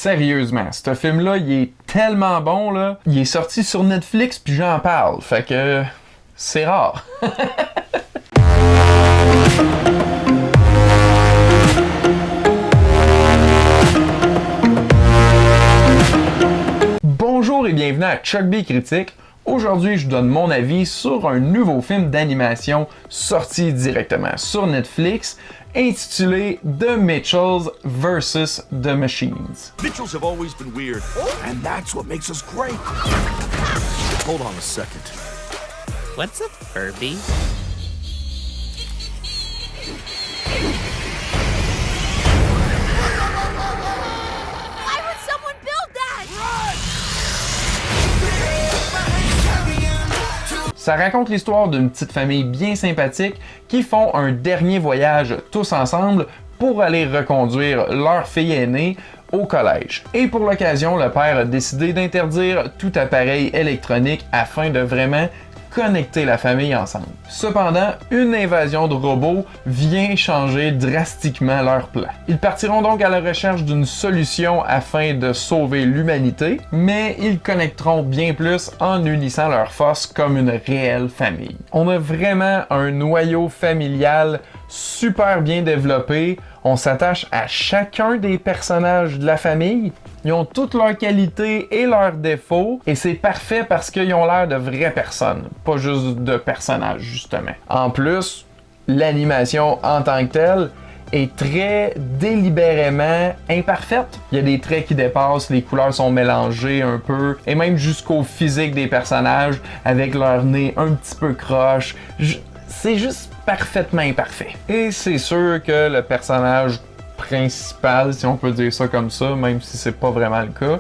sérieusement, ce film-là, il est tellement bon, là. Il est sorti sur Netflix, puis j'en parle. Fait que c'est rare. Bonjour et bienvenue à Chuck B Critique. Aujourd'hui, je donne mon avis sur un nouveau film d'animation sorti directement sur Netflix, intitulé The Mitchells vs. The Machines. Mitchells have always been weird, and that's what makes us great. Hold on a second. What's a Furby? Why would someone build that? Ça raconte l'histoire d'une petite famille bien sympathique qui font un dernier voyage tous ensemble pour aller reconduire leur fille aînée au collège. Et pour l'occasion, le père a décidé d'interdire tout appareil électronique afin de vraiment connecter la famille ensemble. Cependant, une invasion de robots vient changer drastiquement leur plan. Ils partiront donc à la recherche d'une solution afin de sauver l'humanité, mais ils connecteront bien plus en unissant leurs forces comme une réelle famille. On a vraiment un noyau familial super bien développé. On s'attache à chacun des personnages de la famille. Ils ont toutes leurs qualités et leurs défauts, et c'est parfait parce qu'ils ont l'air de vraies personnes, pas juste de personnages, justement. En plus, l'animation en tant que telle est très délibérément imparfaite. Il y a des traits qui dépassent, les couleurs sont mélangées un peu, et même jusqu'au physique des personnages, avec leur nez un petit peu croche. C'est juste parfaitement imparfait. Et c'est sûr que le personnage principal, si on peut dire ça comme ça, même si c'est pas vraiment le cas,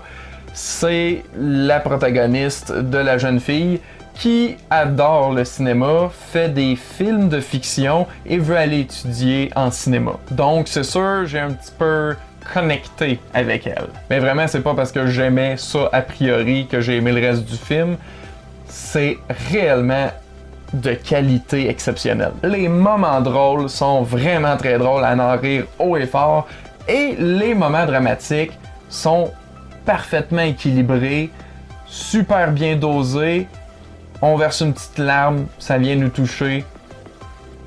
c'est la protagoniste de la jeune fille qui adore le cinéma, fait des films de fiction et veut aller étudier en cinéma. Donc c'est sûr, j'ai un petit peu connecté avec elle. Mais vraiment, c'est pas parce que j'aimais ça a priori que j'ai aimé le reste du film. C'est réellement de qualité exceptionnelle. Les moments drôles sont vraiment très drôles, à en rire haut et fort, et les moments dramatiques sont parfaitement équilibrés, super bien dosés. On verse une petite larme, ça vient nous toucher.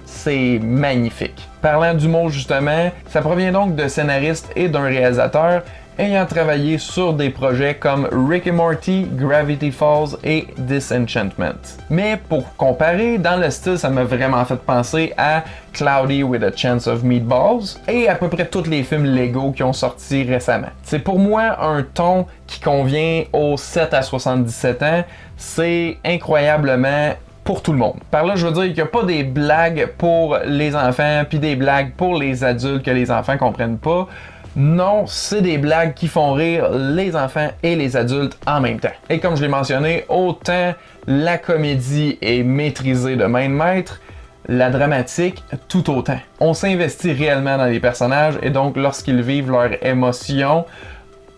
C'est magnifique. Parlant d'humour justement, ça provient donc de scénaristes et d'un réalisateur ayant travaillé sur des projets comme Rick et Morty, Gravity Falls et Disenchantment. Mais pour comparer, dans le style, ça m'a vraiment fait penser à Cloudy with a Chance of Meatballs et à peu près tous les films Lego qui ont sorti récemment. C'est pour moi un ton qui convient aux 7 à 77 ans. C'est incroyablement pour tout le monde. Par là, je veux dire qu'il n'y a pas des blagues pour les enfants puis des blagues pour les adultes que les enfants comprennent pas. Non, c'est des blagues qui font rire les enfants et les adultes en même temps. Et comme je l'ai mentionné, autant la comédie est maîtrisée de main de maître, la dramatique tout autant. On s'investit réellement dans les personnages et donc lorsqu'ils vivent leurs émotions,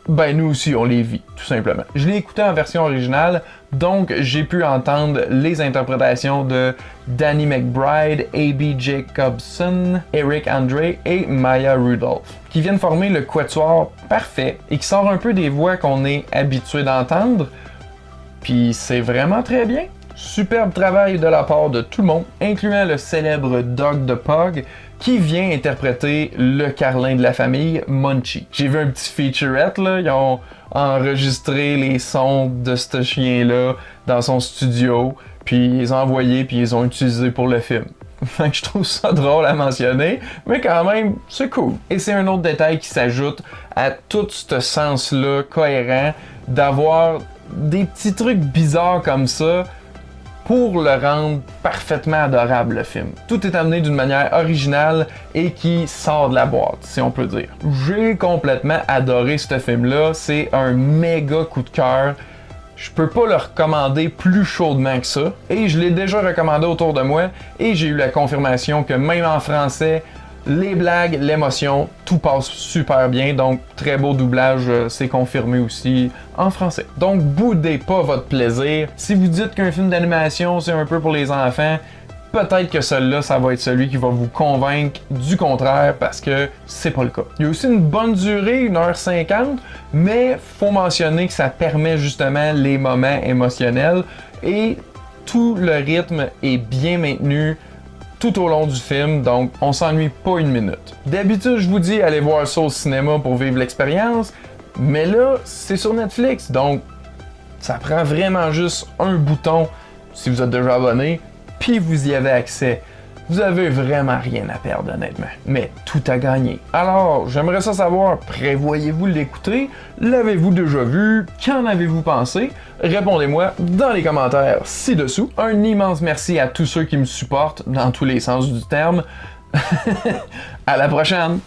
ben nous aussi on les vit, tout simplement. Je l'ai écouté en version originale, donc j'ai pu entendre les interprétations de Danny McBride, A.B. Jacobson, Eric Andre et Maya Rudolph, qui viennent former le quatuor parfait et qui sort un peu des voix qu'on est habitué d'entendre, puis c'est vraiment très bien. Superbe travail de la part de tout le monde, incluant le célèbre Doug the Pug, qui vient interpréter le Carlin de la famille, Munchie. J'ai vu un petit featurette, là, ils ont enregistré les sons de ce chien-là dans son studio, puis ils les ont envoyés, puis ils les ont utilisés pour le film. Fait que je trouve ça drôle à mentionner, mais quand même, c'est cool. Et c'est un autre détail qui s'ajoute à tout ce sens-là cohérent d'avoir des petits trucs bizarres comme ça, pour le rendre parfaitement adorable, le film. Tout est amené d'une manière originale et qui sort de la boîte, si on peut dire. J'ai complètement adoré ce film-là, c'est un méga coup de cœur. Je peux pas le recommander plus chaudement que ça. Et je l'ai déjà recommandé autour de moi et j'ai eu la confirmation que même en français, les blagues, l'émotion, tout passe super bien. Donc, très beau doublage, c'est confirmé aussi en français. Donc, boudez pas votre plaisir. Si vous dites qu'un film d'animation, c'est un peu pour les enfants, peut-être que celui-là, ça va être celui qui va vous convaincre du contraire parce que c'est pas le cas. Il y a aussi une bonne durée, 1h50, mais faut mentionner que ça permet justement les moments émotionnels et tout le rythme est bien maintenu tout au long du film, donc on s'ennuie pas une minute. D'habitude, je vous dis allez voir ça au cinéma pour vivre l'expérience, mais là, c'est sur Netflix, donc ça prend vraiment juste un bouton si vous êtes déjà abonné, puis vous y avez accès. Vous avez vraiment rien à perdre honnêtement, mais tout à gagner. Alors, j'aimerais ça savoir, prévoyez-vous l'écouter? L'avez-vous déjà vu? Qu'en avez-vous pensé? Répondez-moi dans les commentaires ci-dessous. Un immense merci à tous ceux qui me supportent dans tous les sens du terme. À la prochaine!